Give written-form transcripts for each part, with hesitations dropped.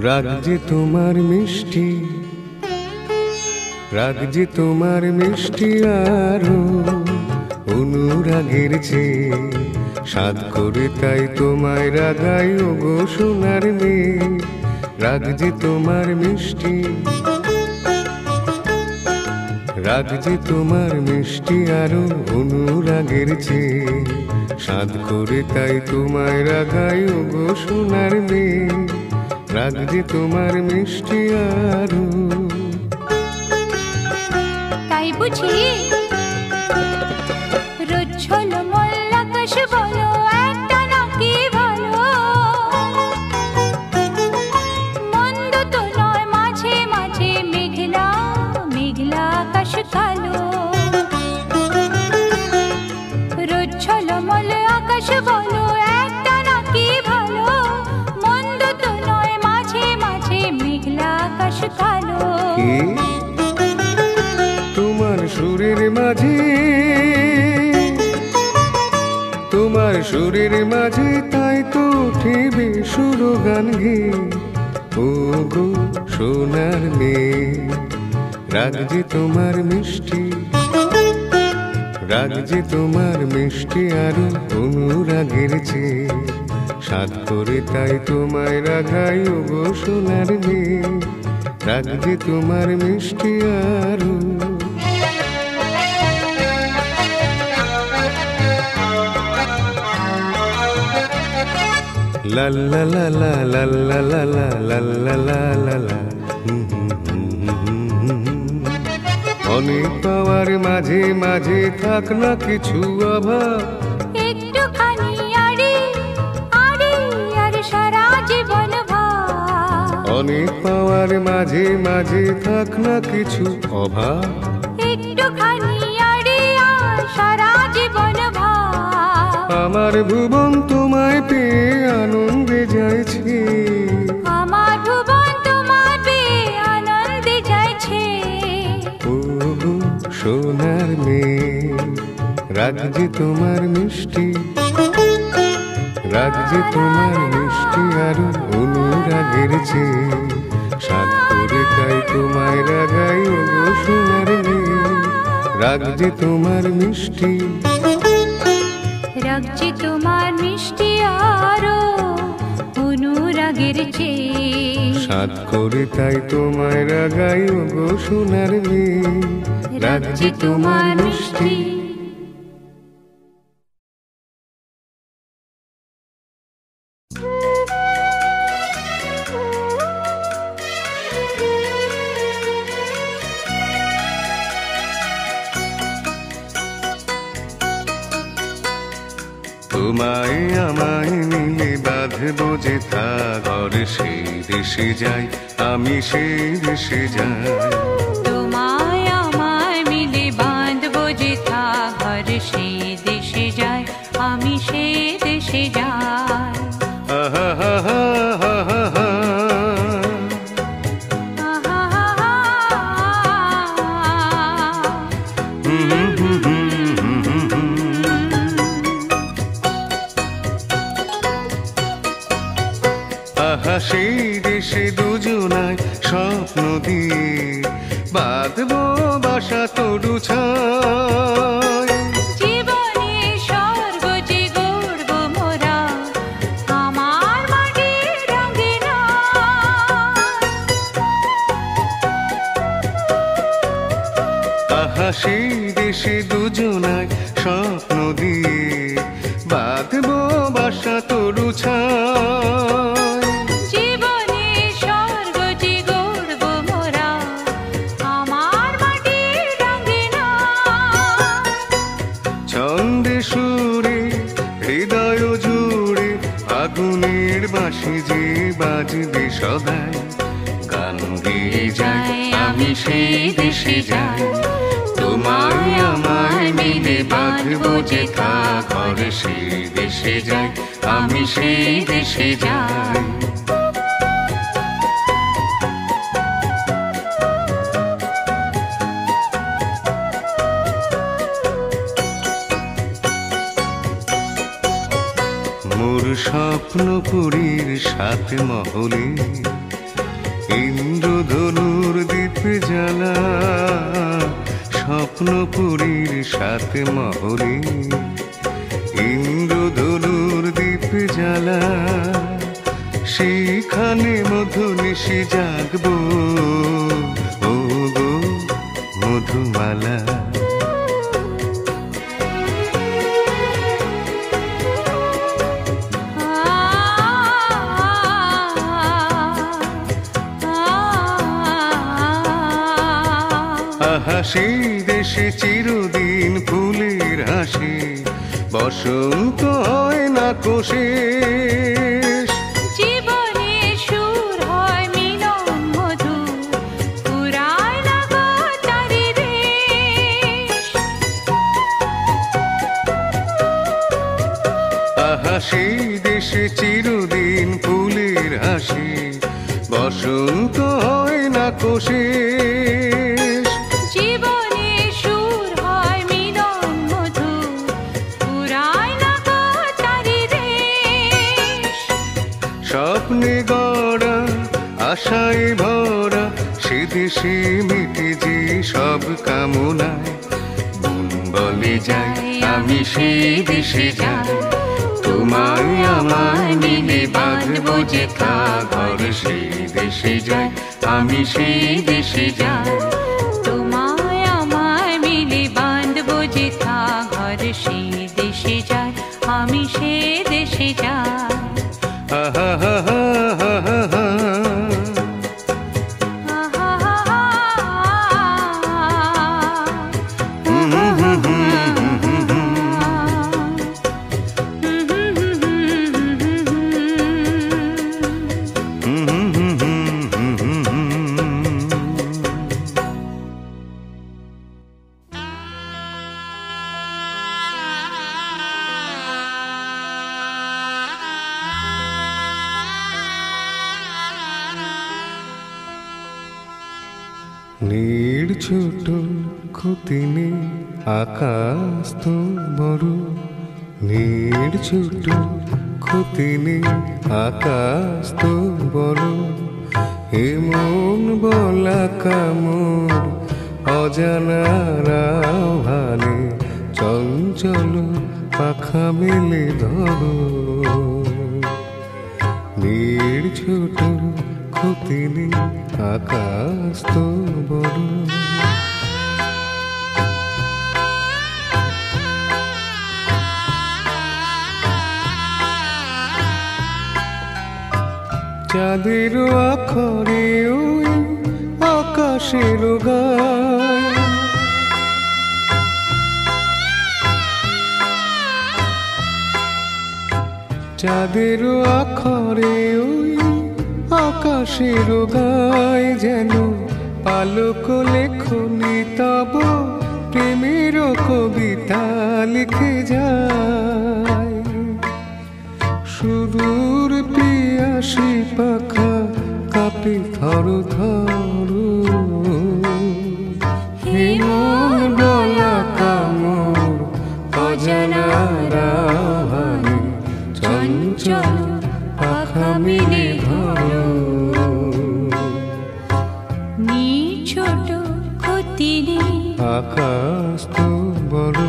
রাগ যে তোমার মিষ্টি, রাগ যে তোমার মিষ্টি আরো অনুরাগের চেয়ে সাধ করে তাই তোমায় রাগাই ওগো সোনার মেয়ে। রাগ যে তোমার মিষ্টি, রাগ যে তোমার মিষ্টি আরো অনুরাগের চেয়ে সাধ করে তাই তোমায় রাগাই ওগো সোনার মেয়ে। রাগ যে তোমার মিষ্টি আরো। তাই বুঝি রোজ ঝলমল আকাশ বলো একটা নাকি ভালো, মন্দ তো নয় মাঝে মাঝে মেঘলা মেঘলা আকাশ কালো। রোজ ঝলমল আকাশ বলো একটা নাকি ভালো, মন্দ তো নয় মাঝে মাঝে মেঘলা আকাশ কালো। তোমার সুরের মাঝে, তোমার সুরের মাঝে তাই তো উঠিবে সুরগান গে ও গো সোনার মেয়ে। রাগ যে তোমার মিষ্টি, রাগ যে তোমার মিষ্টি আরো অনুরাগের চেয়ে সাধ করে তাই তোমায় রাগাই ও গো সোনার মেয়ে। রাগ যে তোমার মিষ্টি আরো। লা লা লা লা লা লা লা লা লা লা লা লা। অনেক পাওয়ার মাঝে মাঝে থাক না কিছু অভাব, একটুখানি আড়ি আড়ি আর সারা জীবন ভাব। অনেক পাওয়ার মাঝে মাঝে থাক না কিছু অভাব, একটুখানি আড়ি আর সারা জীবন ভাব। আমার ভুবন তোমায় পেয়ে আনন্দে যাইছে, আমার ভুবন তোমায় পেয়ে আনন্দে যাইছে। ও গো সোনার মেয়ে। রাগ যে তোমার মিষ্টি, রাগ যে তোমার মিষ্টি আরো অনুরাগের চেয়ে সাধ করে তাই তোমায় রাগাই ও গো সোনার মেয়ে। রাগ যে তোমার মিষ্টি, রাগ যে তোমার মিষ্টি আরো অনুরাগের চেয়ে সাধ করে তাই তোমায় রাগাই ও গো সোনার মেয়ে। রাগ যে তোমার মিষ্টি। তোমায় আমায় মিলে বাঁধবো যে ঘর, সেই দেশে যাই আমি, সেই দেশে যাই। তোমায় আমায় মিলে বাঁধবো যে ঘর, সেই দেশে যাই আমি, সেই দেশে যাই। আহা হা হা হা হা হা। সেই দেশে দুজনায় স্বপ্ন দিয়ে বাঁধবো বাসা তরু ছায়। জীবনে স্বর্গ যে গড়ব মোরা আমার মাটির রঙিনা। আহা সেই দেশে দুজনায় স্বপ্ন দিয়ে বাঁধবো বাসা তরু ছায়। আগুনের বাঁশি যে বাজবে সদাই, গান গেয়ে যাই আমি, সেই দেশে যাই। তোমায় আমায় মিলে বাঁধবো যে ঘর, সেই দেশে যাই আমি, সেই দেশে যাই। মোর স্বপ্নপুরীর সাত মহলে ইন্দ্রধনুর দীপ জ্বালা স্বপ্নপুরীর সাথে মহলে, ইন্দ্রধনুর দীপ জ্বালা সেখানে মধুনিশি জাগবো ও গো মধুমালা। আহা সেই দেশে চিরদিন ফুলের হাসি, বসন্ত হয় না কোশেষ। জীবনে সুর হয় মিলন মধু, পুরায় না গো তারি দেশ। আহা সেই দেশে চিরদিন ফুলের হাসি, বসন্ত হয় না কোশেষ। জীবনে সুর হয় মিলন মধু, পুরায় না গো তারি দেশ। স্বপ্নে গড়া আশায় ভরা সে দেশে মিটে যে সব কামনায়। মন বলে যাই আমি সেই দেশে যাই, তোমায় আমায় মিলে বাঁধবো যে ঘর। সেই দেশে যাই আমি সেই দেশে যাই, তোমায় আমায় মিলে বাঁধবো যে ঘর। সেই দেশে যাই আমি সে দেশে যাই। আহা হা হা হা হা হা। নীড় ছোট খুতিনে আকাশ তো বড়, নীড় ছোট খুতিনে আকাশ তো বড়। এমন বলা কামর অজানার আহ্বানে, চঞ্চল পাখা মেলে ধরো। নীড় ছোট খুতিনে আকাশ তো বড়। চাঁদের আখরে ওই আকাশের গায়, চাঁদের আখরে ওই আকাশের গায়। যেন পালক লেখনি তব প্রেমের কবিতা লিখে যায়। সুদূর পিয়াসী পাখা কাঁপে থর থর, হেমন বলা কামর অজানার আহ্বানে, চঞ্চল পাখা মেলে ধরো। ছোট খুতিনে আকাশ তো বড়।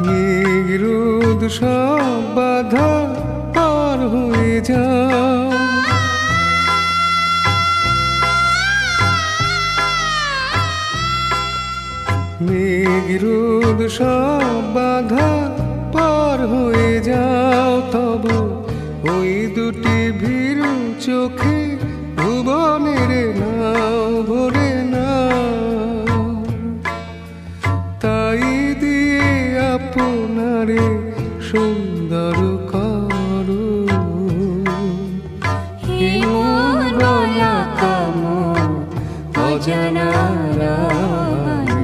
মেঘরোদ সব বাধা পার হয়ে যাও, মেঘরোদ সব বাধা পার হয়ে যাও। তব ওই দুটি ভীরু চোখে ভুবনের নাও ভরে নাও। তাই দিয়ে আপনারে সুন্দর করো। হেমন বলা কামর অজানার আহ্বানে,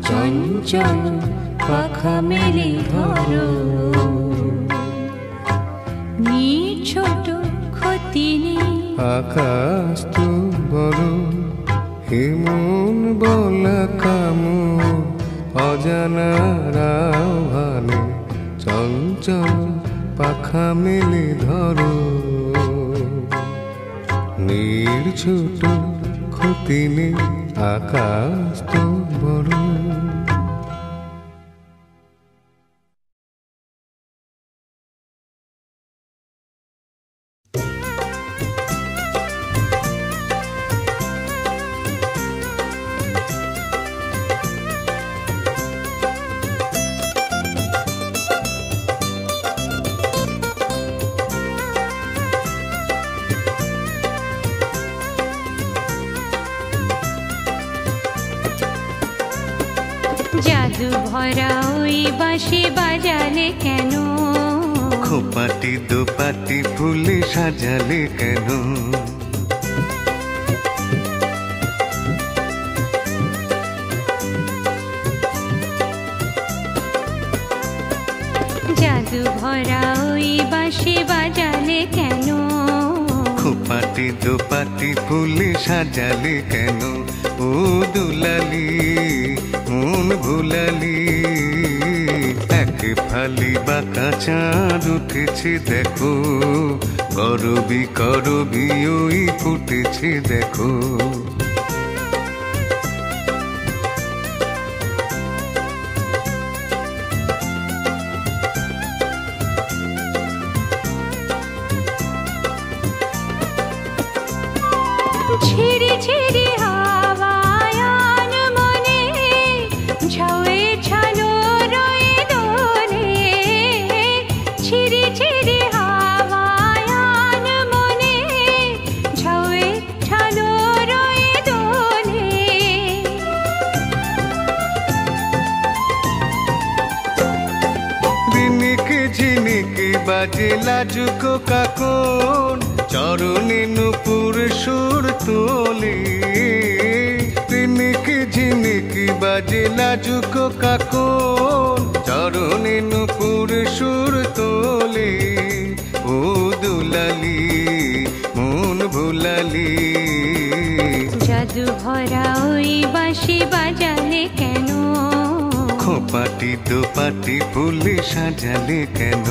চঞ্চল পাখা মেলে ধরো। ছোট খুতিনে আকাশ তো বড়, হেমন বলা কামর অজানার আহ্বানে চঞ্চল পাখা মেলে ধরো, নির্ছুট ক্ষতি নেই আকাশ তো বড়। জাদু ভরা ওই বাঁশি বাজালে কেন, খোপাটি দোপাটি ফুলে সাজালে কেন, জাদু ভরা ওই বাঁশি বাজালে কেন, খোপাটি দোপাটি ফুলে সাজালে কেন, ও দুলালি মন ভুলালি, এক ফালি বাঁকা চাঁদ উঠেছে দেখো, করবি করবি ওই ফুটেছে দেখো। ছিড়ি ছিড়ি হাওয়ায় মনে ঝাউয়ে ছালো রয়ে দোলে, ছিড়ি ছিড়ি হাওয়ায় মনে ঝাউয়ে ছালো রয়ে দোলে। রিনিকে ঝিনিকে বাজে লাজুকো কাকন, চরণে নুপুর সুর তোলে, রিনিকে ঝিনিকে বাজে লাজুকো কাকন, চরণে নুপুর সুর তোলে, ও দুলালি মন ভুলালি। জাদু ভরা ওই বাঁশি বাজালে কেন, খোপাটি দোপাটি ফুলে সাজালে কেন,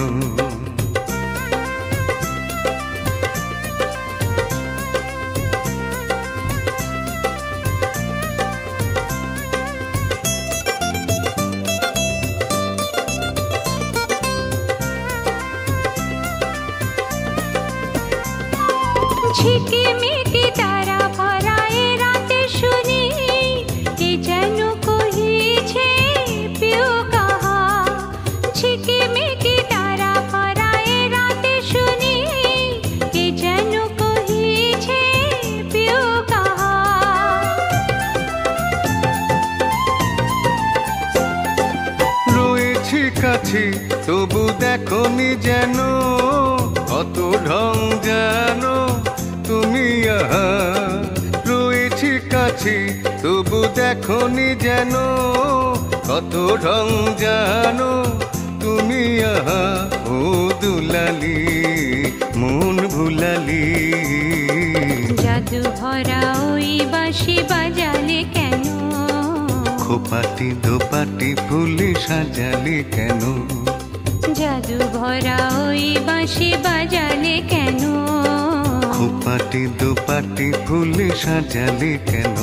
ঝিকিমিকি তারা ভরা এ রাতে শুনি, কে যেন কহিছে পিউ কাহা। ঝিকিমিকি তারা ভরা এ রাতে শুনি, কে যেন কহিছে পিউ কাহা। রয়েছি কাছে তবু দেখনি যেন, কত ঢং জানো তুমি আহা। রয়েছি কাছে তবু দেখনি যেন, কত ঢং জানো তুমি আহা। ও দুলালি মন ভুলালি, জাদু ভরা ওই বাঁশি বাজালে কেন, খোপাটি দোপাটি ফুলে সাজালে কেন, জাদু ভরা ওই বাঁশি বাজালে কেন, খোপাটি দোপাটি ফুলে সাজালে কেন।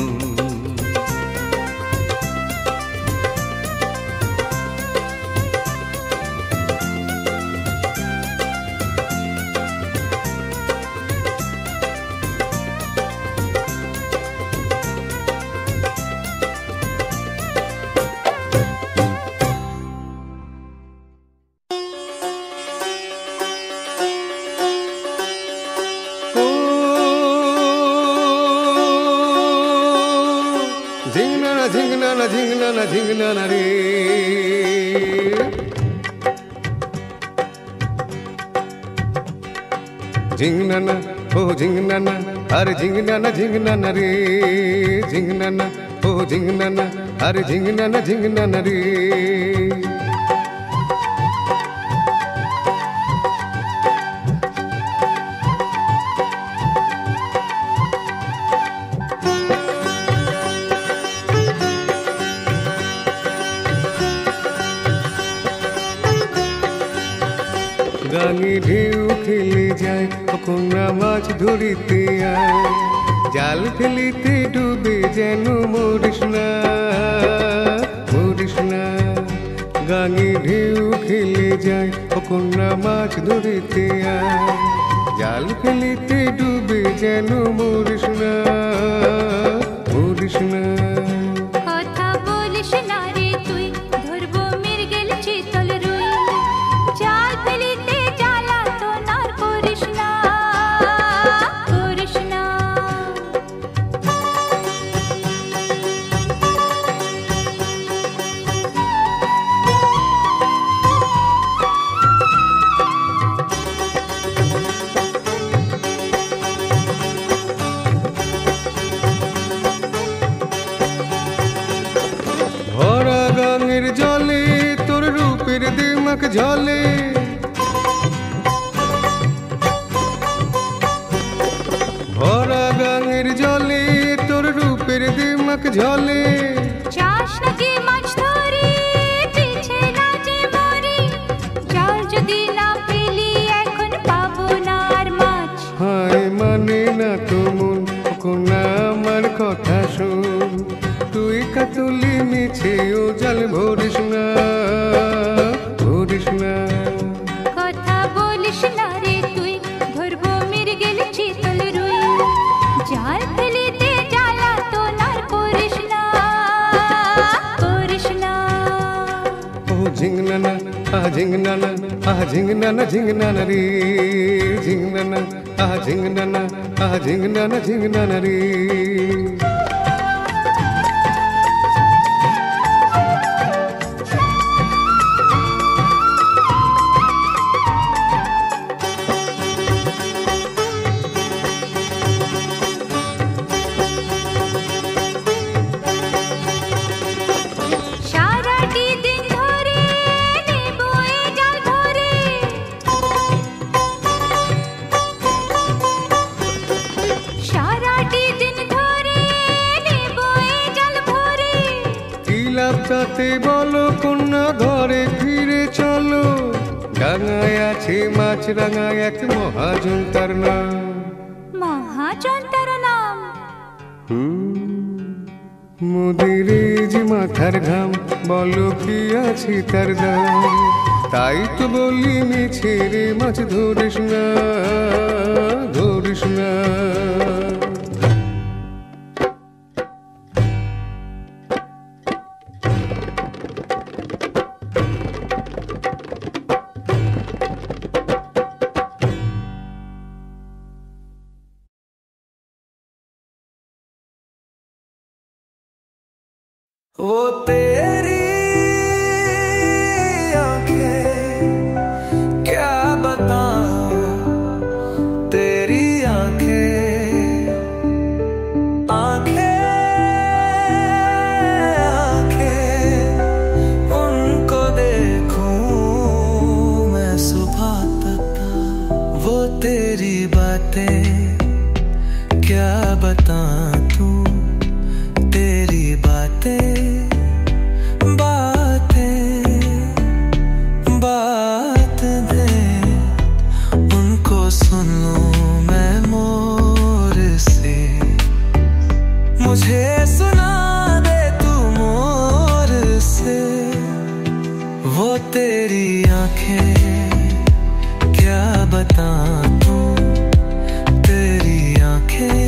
ঝিংনানা ঝিংনানা ঝিংনানা রে, ঝিংনানা ও ঝিংনানা, আরে ঝিংনানা ঝিংনানা রে, ঝিংনানা ও ঝিংনানা, আরে ঝিংনানা ঝিংনানা রে। গাঙে ঢেউ খেলে যায় কন্যা মাছ ধরিতে আয় জাল ফেলিতে ডুবে যেন মরিস না মরিস না গাঙে ঢেউ খেলে যায় কন্যা মাছ ধরিতে আয় জাল ফেলিতে ডুবে যেন মরিস না মরিস না কথা বলিস না রে তুই ধরবো মৃগেল চিতল রুই জাল ফেলিতে জ্বালাতন আর করিস না করিস না ভরা গাঙের জলে তোর রূপের দিমাক ঝলে ভরা গাঙের জলে তোর রূপের দিমাক ঝলে চাস নাকি মাছ ধরি পিছে না যে মরি জাল যদি না পেলি এখন পাবো না আর মাছ হায় মানে না তো মন কন্যা আমার কথা শোন তুই কাতুলি মিছে ও জাল ভরিস না ভরিস না কথা বলিস না রে তুই ধরবো মৃগেল চিতল রুই জাল ফেলিতে জ্বালাতন আর করিস না করিস না ও ঝিংনা না ঝিংনা না ঝিংনা না ঝিংনা না রে ঝিংনা না ঝিংনা না ঝিংনা না ঝিংনা না রে সারাটি দিন ধরে নেবো এ জাল ধরে সারাটি দিন ধরে নেবো এ জাল ভরে কি লাভ তাতে বলো কন্যা ঘরে ফিরে চলো ডাঙায় আছে মাছ রাঙায় এক মহাজন তার নাম মহাজন তার নাম মোদের যে মাথার ঘাম বলো কি আছে তার দাম তাই তো বলি মিছে রে মাছ ধরিস না ধরিস না वो तेरी आंखें क्या बताऊं तेरी आंखें आंखें आंखें उनको देखूं मैं सुबह तक वो तेरी बातें क्या बताऊं तू तेरी बातें बात दे उनको सुन लूं मैं मोर से मुझे सुना दे तू मोर से वो तेरी आंखें क्या बताऊं तू तेरी आंखें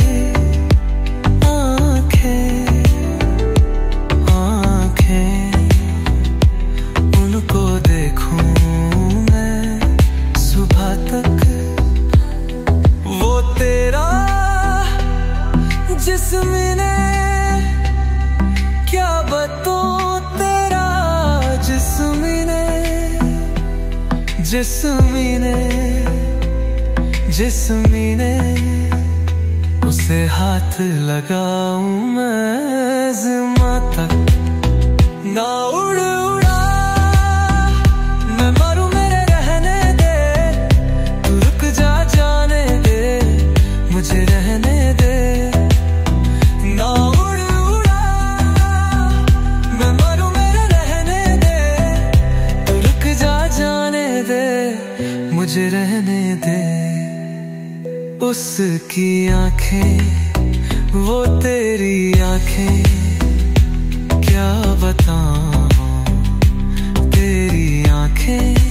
जिस्म क्या बताऊं तेरा जिस्म उसे हाथ लगाऊं मैं ज़िम्मा तक ना उड़ उड़ा मैं मरूं मेरे रहने दे तू रुक जा जाने दे मुझे रहने दे ना उड़ उड़ा मैं मरूं मेरे रहने दे तू रुक जा जाने दे मुझे उसकी आंखें वो तेरी आंखें क्या बताऊं तेरी आंखें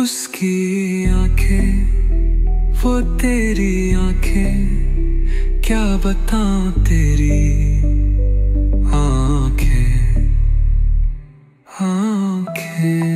उसकी आंखें वो तेरी आंखें क्या बताऊं तेरी आंखें आंखें